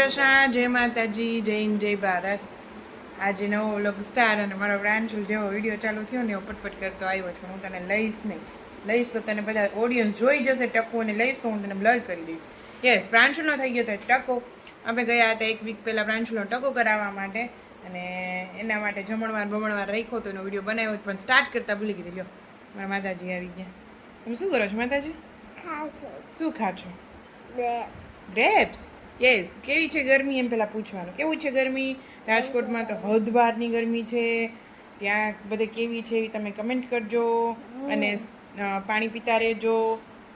કૃષ્ણ, જય માતાજી, જય હિન્દ, જય ભારત. આજે નવો વ્લોગ સ્ટાર અને મારો પ્રાંશુલ જેવો વિડીયો ચાલુ થયો ને એવો પટપટ કરતો આવ્યો છે. હું તને લઈશ નહીં, લઈશ તો તને બધા ઓડિયન્સ જોઈ જશે ટકો, અને લઈશ તો હું તને બ્લર કરી દઈશ. યસ, પ્રાંશુલનો થઈ ગયો તો ટકો. અમે ગયા હતા એક વીક પહેલાં પ્રાંશુલનો ટકો કરાવવા માટે, અને એના માટે જમણવાર રાખ્યો તો એનો વિડીયો બનાવ્યો, પણ સ્ટાર્ટ કરતા ભૂલી ગઈ. લ્યો મારા માતાજી આવી ગયા. તમે શું કરો છો માતાજી? શું ખા છો? ગ્રેપ્સ. યસ. કેવી છે ગરમી એમ પહેલાં પૂછવાનું. કેવું છે ગરમી? રાજકોટમાં તો હદ બહારની ગરમી છે. ત્યાં બધે કેવી છે એ તમે કમેન્ટ કરજો, અને પાણી પીતા રહેજો.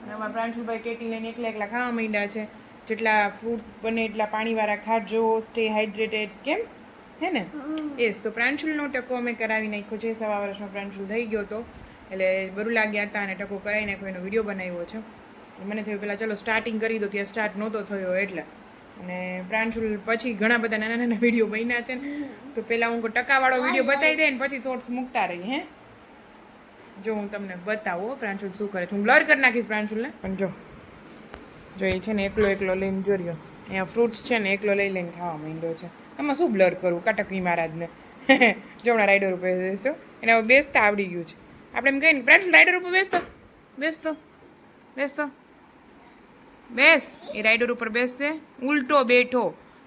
અને અમારા પ્રાંશુભાઈ કેટી લઈને એકલા ખાવા માંડ્યા છે. જેટલા ફ્રૂટ બને એટલા પાણીવાળા ખાજો, સ્ટે હાઇડ્રેટેડ. કેમ હે ને? યસ. તો પ્રાંશુલનો ટકો અમે કરાવી નાખ્યો છે. 1.5 વર્ષનો પ્રાંશુલ થઈ ગયો હતો, એટલે બરુલા ગયા હતા અને ટકો કરાવી નાખ્યો, એનો વિડીયો બનાવ્યો છે. મને થયું પહેલાં ચલો સ્ટાર્ટિંગ કરી દો, ત્યાં સ્ટાર્ટ નહોતો થયો એટલે. અને પ્રાંશુલ પછી ઘણા બધા નાના નાના વિડીયો બન્યા છે ને, તો પહેલાં હું ટકાવાળો વિડીયો બતાવી દે ને પછી શોર્ટ્સ મૂકતા રહી. હે, જો હું તમને બતાવો પ્રાંશુલ શું કરે છે. હું બ્લર કરી નાખીશ પ્રાંશુલને, પણ જો એ છે ને એકલો લઈને જોર્યો અહીંયા ફ્રૂટ્સ છે ને એકલો લઈને ખાવા માંડ્યો છે. એમાં શું બ્લર કરું કાટકી મહારાજને. જમણા રાઈડર ઉપર બેસો, એને હવે બેસતા આવડી ગયું છે. આપણે એમ કહીએ ને પ્રાંશુલ રાઈડર ઉપર બેસતો બેસ. એ રાઈડર ઉપર બેસશે, ઉલટો બેઠો,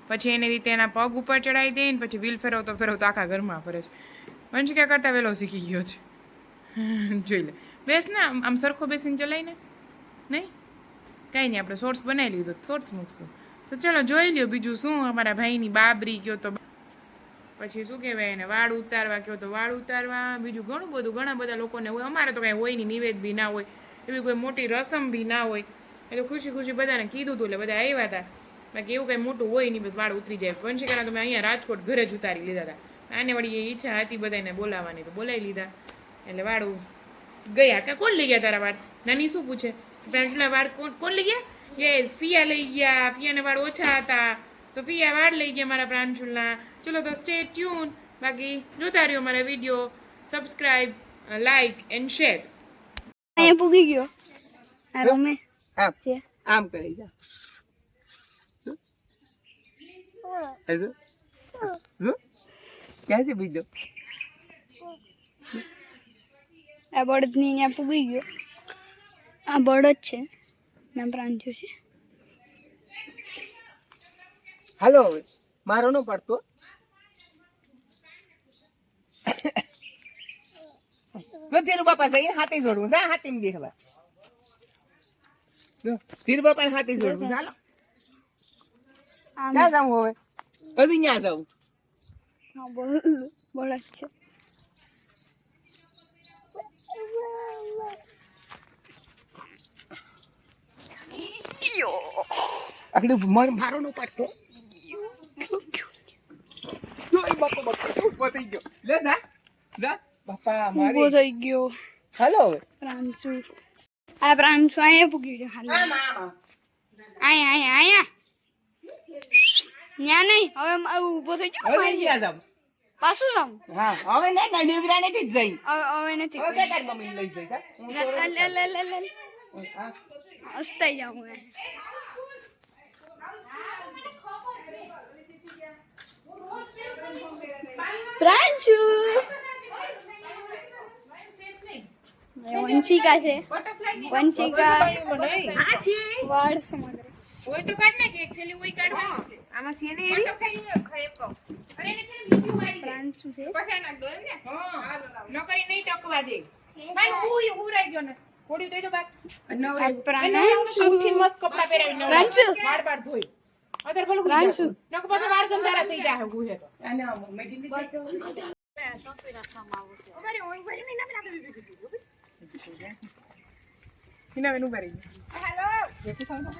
પછી એની રીતે એના પગ ઉપર ચડાવી દે ને પછી વ્હીલ ફેરવતો આખા ઘરમાં ફરે છે. વંશિકા કરતાં વહેલો શીખી ગયો છે. જોઈ લે, બેસ ને આમ સરખો બેસીને ચલાવીને. નહીં કાંઈ નહીં, આપણે શોર્ટ્સ બનાવી લીધો, શોર્ટ્સ મૂકશું. તો ચલો જોઈ લ્યો બીજું શું. અમારા ભાઈની બાબરી કયો તો, પછી શું કહેવાય એને વાળ ઉતારવા કયો તો વાળ ઉતારવા, બીજું ઘણું બધું. ઘણા બધા લોકોને હોય. અમારે તો કાંઈ હોય નહીં, નિવેદ બી ના હોય, એવી કોઈ મોટી રસમ બી ના હોય. એટલે ખુશી બધાને કીધું હતું એટલે બધા આવ્યા હતા. બાકી એવું કંઈ મોટું હોય નહીં, બસ વાળ ઉતરી જાય. વંશિકાના તો મેં અહીંયા રાજકોટ ઘરે જ ઉતારી લીધા હતા. આને વળી એ ઈચ્છા હતી બધાને બોલાવવાની, તો બોલાવી લીધા. એટલે વાળ ગયા. કે કોણ લઈ ગયા તારા વાળ? નાની શું પૂછે? પ્રાંશુલના વાળ કોણ લઈ ગયા? યસ, પિયા લઈ ગયા. પિયાના વાળ ઓછા હતા તો પિયા વાળ લઈ ગયા મારા પ્રાંશુલના. ચલો તો સ્ટે ટ્યુન. બાકી જોતા રહ્યો મારા video. Subscribe, like and share. અહીંયા પૂગી ગયો આ રૂમે. આમ કરી જા. ક્યાં છે બીજો? આ બળદની અહીંયા પૂગી ગયો. આ બળદ છે, મેં પ્રાંજ્યો છે. હાલો, મારો નો પડતો. ધીરુ બાપા છે હાથી જોડવું છે. હાથી દેખવા ધીરુ બાપા હાથી જોડવું. ચાલો ક્યાં જાઉં હવે? હજી ત્યાં જાઉં. હા, બળદ છે. આટલું મારો નો પડતો. ઉભો થઈ ગયો. લે જા બાપા મારી. ઉભો થઈ ગયો. હાલો હવે પ્રાંશુ. આ પ્રાંશુ અહીંયા પૂગી ગયો. હાલ અહીંયા ત્યાં નહીં. હવે ઉભો થઈ ગયો. હવે ક્યાં જાઉં? પાછું જાઉં. હા, હવે નહીં નેવરા નથી જ જઈ. હવે નથી. હવે તારી મમ્મી લઈ જઈશ. હસતાઈ જાઉં. પ્રાંશુ વંશિકા છે. વંશિકા વાળ સમગ્ર ઓય તો કાઢ નાખ. એક છેલી ઓય કાઢવાની છે. આમાં છે ને એરી ખરેપ કહું. અરે એને છે લીધું મારી. પ્રાંશુ છે. પછી નાખ દો એમ ને. હા, નકરી નહીં ટકવા દે. ભાઈ હું રાઈ ગયો ને. થોડી તો બાદ નવરે. પ્રાંશુ મસ્ત કપડા પહેરાવી નવરે. પ્રાંશુ વાળ ધોઈ. અદર ભલું પ્રાંશુ નક પાછો વાળ ગંધારા થઈ જાય હું હે તો. અને મેઠી બસ અમારે ઓય ભરી નહીં ના હિના વેનું ભરી. હેલો કેટી ખાઈ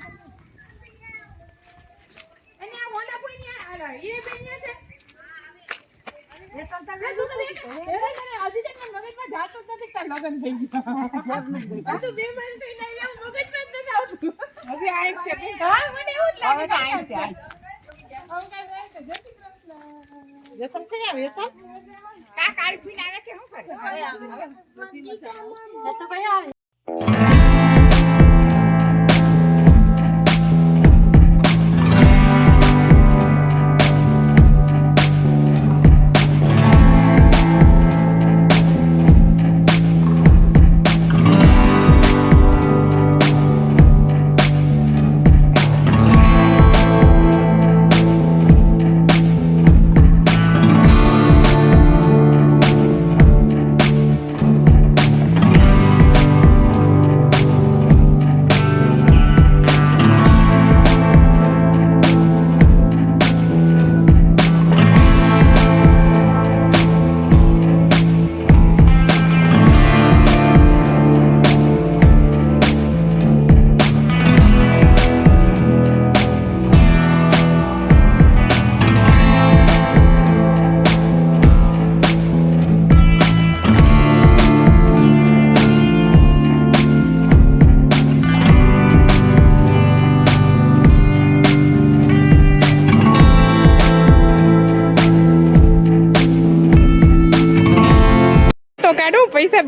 અને આ હોના કોઈ ની આલા ઈ બેન્યા છે. એ તંતા લે દૂધ દે. એ હજી તક મગજમાં જાતો જ નથી તાર લગન થઈ ગયા. આ તો બે મહિના થઈ નહીં આવ મગજમાં જ નથી આવતું. હવે આ એક સેકન્ડ. હા મને એવું જ લાગે છે. હવે કાઈ રહે છે જતી પ્રશ્ન. જતન કરી આવે તો કા કાઈ ફીન આવે કે હું કરે? હવે આવે. જતો કઈ આવે?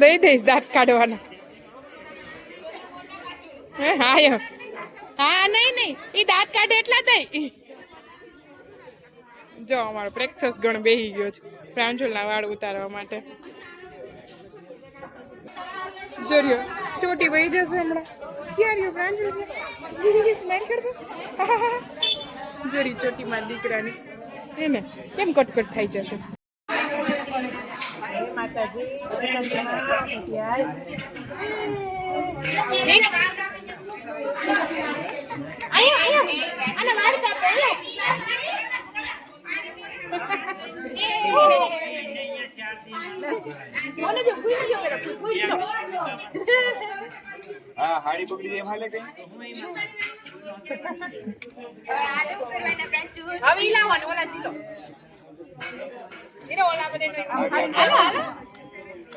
દઈ દઈશ દાંત કાઢવાના. હા હા નહીં એ દાંત કાઢે એટલા દઈ. જો અમારો પ્રેક્ષસ ગણ બેહી ગયો છે પ્રાંશુલના વાળ ઉતારવા માટે. જોરિયો ચોટી વહી જશે હમણાં. ક્યાં રહ્યો પ્રાંશુલ? સ્માઈલ કરતો. જોરી ચોટીમાં દીકરાની એને કેમ કટકટ થઈ જશે. માતાજી હા હાડી પકડી દે હાલે કઈ હવે ઈ લાવવાનું ઓલા જીલો એનો ઓલા બધે હાલો હાલો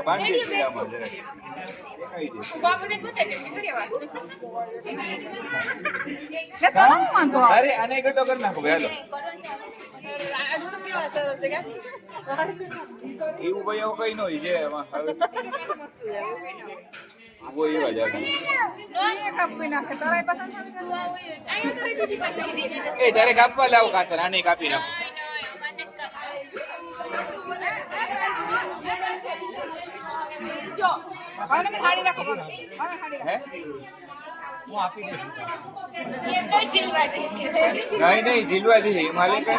બાંધી દે આમાં જરા દેખાઈ દે બાપુ દે પોતે થોડી વાર અરે આને ગટો કર નાખો હાલો એવું ભાઈ એવો કઈ નહીં જે એમાં હવે वो ये वजह है ए तारे कापवा लाव कातर आने कापी ना જો આને મે હાડી રાખો આને હાડી है હું આપી દે એમ નહીં જીલવા દે नहीं जिलवा दी है माले का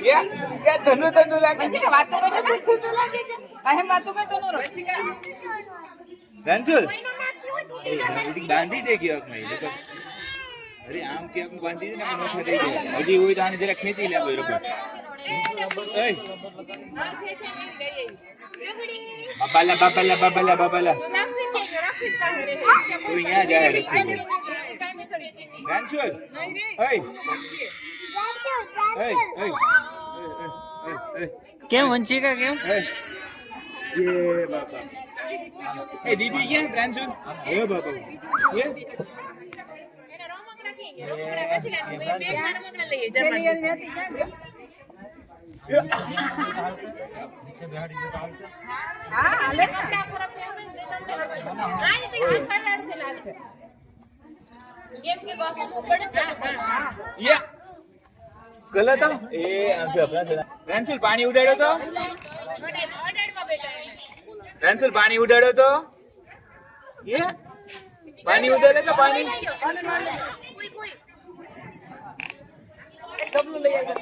या तनु तनु लागे પછી વાતો કરે તને લાગે છે આ વાતો કરતો નો રહે रंजुल इदी बांधी दे गयो मैं देखो अरे आम के हम बांधी दे ना नोखा दे दे हजी होई तो आने जरा खेची ले बरोबर ए बाबाला बाबाला बाबाला बाबाला तू यहां जा रखी दे रंजुल ए કેમ વંચી કા કેમ ये बाबा ए दीदी क्या रंजुल ए बाबा ये એના રોમકડા કે રોમકડા પછી લાનું બે બે રોમકડા લઈએ જમા નથી ક્યાં ગયો હા હાલે આ છે હાથ પાડ્યા છે લાલ છે કેમ કે બાપુ પડે હા ये गलत है ए हमसे अपना चला रंजुल पानी उड़ाड़ो तो रंजुल पानी उड़ाड़ो तो ये पानी उड़ाड़े तो पानी सब ले आएगा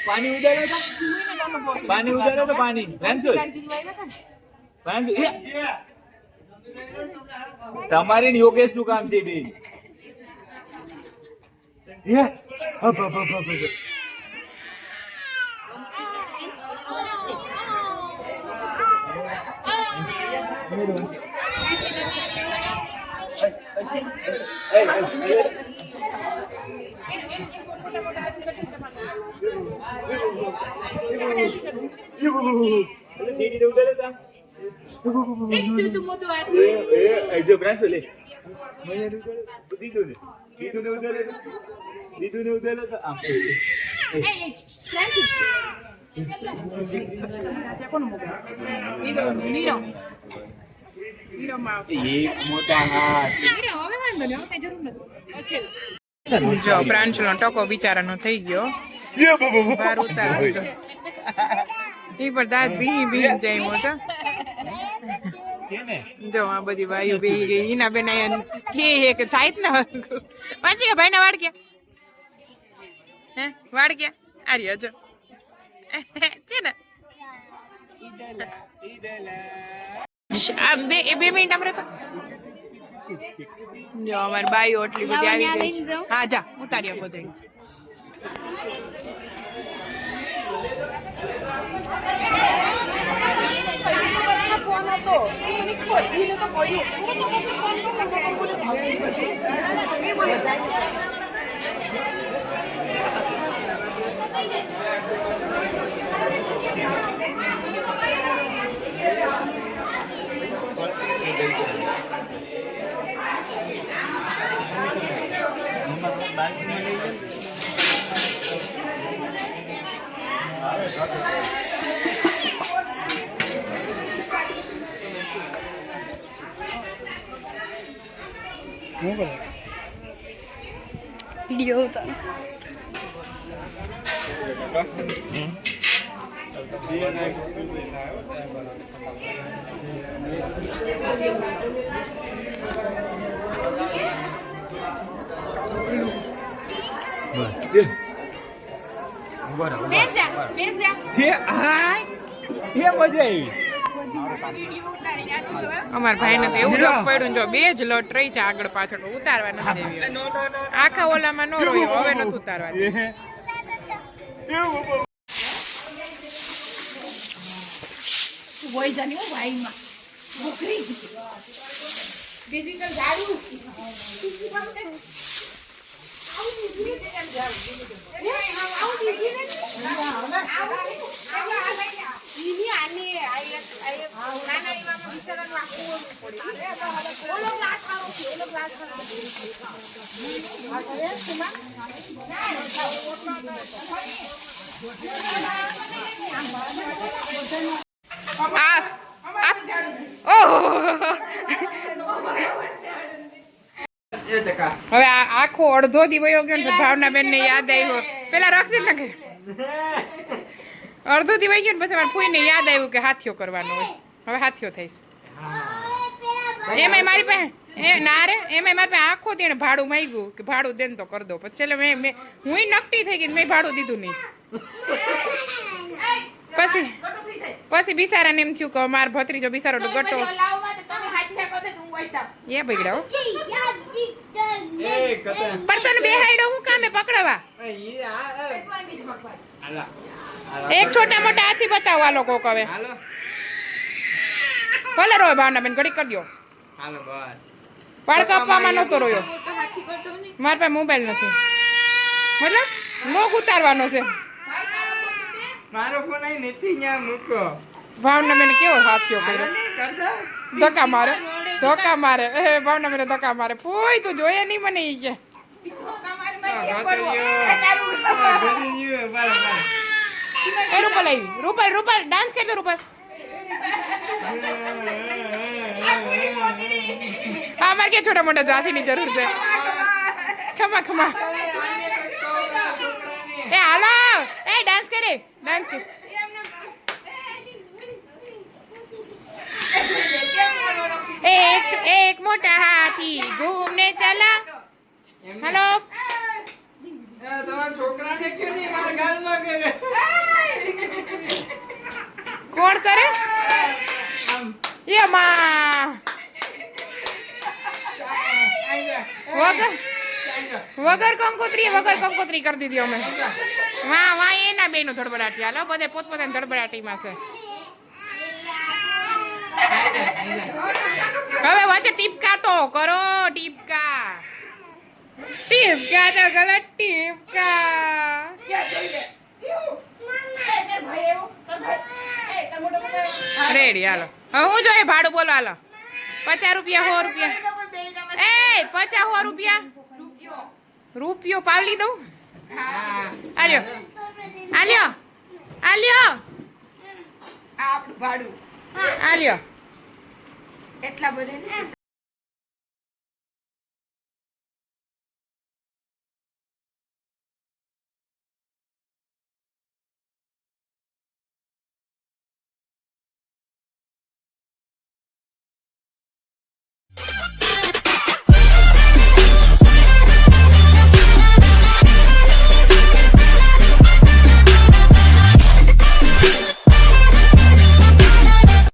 पानी उड़ाड़ो तो पानी उड़ाड़ो तो पानी रंजुल रंजुल ये તમારે ને યોગેશ નું કામ છે બેન ये अब दीदी उधर था जो ब्रांच ले दीदू ने उधर था ये मोटा हाथ જો પ્રાંશુલનો ટકો બિચારાનો થઈ ગયો બહાર ઉતારી દીધો ઈ પર દાંત ભીની જાય મોટા જો આ બધી વાયુ બેહી ગઈ ઈના બેન કે થાય જ ને પાછી ભાઈ ના વાળ ગયા હે વાળ ગયા આર્ય જો છે ને બે મિનિટ આમ રહેતો જો અમારી બાઈઓ એટલી બધી આવી ગઈ છે. હા જા ઉતાર્યા બધે ફોન હતો એ મને ખોલીને તો કહ્યું ફોન વિડીયો ઉતારો. અમારા ભાઈને તો એવું દુઃખ પડ્યું જો બે જ લોટ રહી છે આગળ પાછળ ઉતારવા નથી દેવી. આખા ઓલામાં નો રોયો હવે નથી ઉતારવા દેવી. હવે આખો અડધો દિવસ ગયો ને ભાવના બેન ને યાદ આવ્યો પેલા રક્ષિત ને અડધો દિવસ ગયો ને પછી મારા ફૂઈ ને યાદ આવ્યું કે હાથીઓ કરવાનો હોય હવે હાથીઓ થઈશ એમાં મારી પાસે ના રે એમાં મારી પાસે આખો તેને ભાડું માંગ્યું કે ભાડું દે તો કરી દો પછી છેલ્લે મેં હું નકટી થઈ ગઈ મેં ભાડું દીધું નહીં પછી બિસારાને એમ થયું કે મારો ભત્રીજો બિસારો ગટો એ બગડ્યો પરસો ને બેહાડ્યો હું કામે પકડવા એક છોટા મોટા હાથી બતાવો આ લોકો હવે ભલે રોય ભાવના બેન ઘડી કરજો વાળ કાપવામાં નતો રોયો મારા પાસે મોબાઈલ નથી મતલબ મોગ ઉતારવાનો છે મારો ફોન અહીં નથી ન્યા મૂકો. ભાવના બેન કેવો હાથ્યો કર્યો ધક્કા મારે એ ભાવના બેન ધક્કા મારે ફૂઈ તું જોઈએ નહીં મને ઈ કે એ રૂપલ ડાન્સ કરજો રૂપલ અમારે કે છોટા મોટા જાતિની જરૂર છે ખમા એ હાલો એ ડાન્સ કરે एक मोटा हाथी घूमने चला हेलो તમારા છોકરાને ક્यों નહીં મારા ગાલમાં કરે કોણ કરે ये माँ વગર કંકોત્રી કરી દીધી અમે વાહ એના બેનો ધડબડાટી હાલો બધે પોતપોતાની ધડબડાટીમાં છે હવે વચ્ચે ટીપકા તો કરો ટીપકા તો ગલત ટીપકા રેડી હાલો હવે હું જોઈએ ભાડું બોલો હાલો 50 રૂપિયા 100 રૂપિયા એ 50 100 રૂપિયા રૂપિયો પાવલી દઉં આલ્યો ભાડું આલ્યો એટલા બધા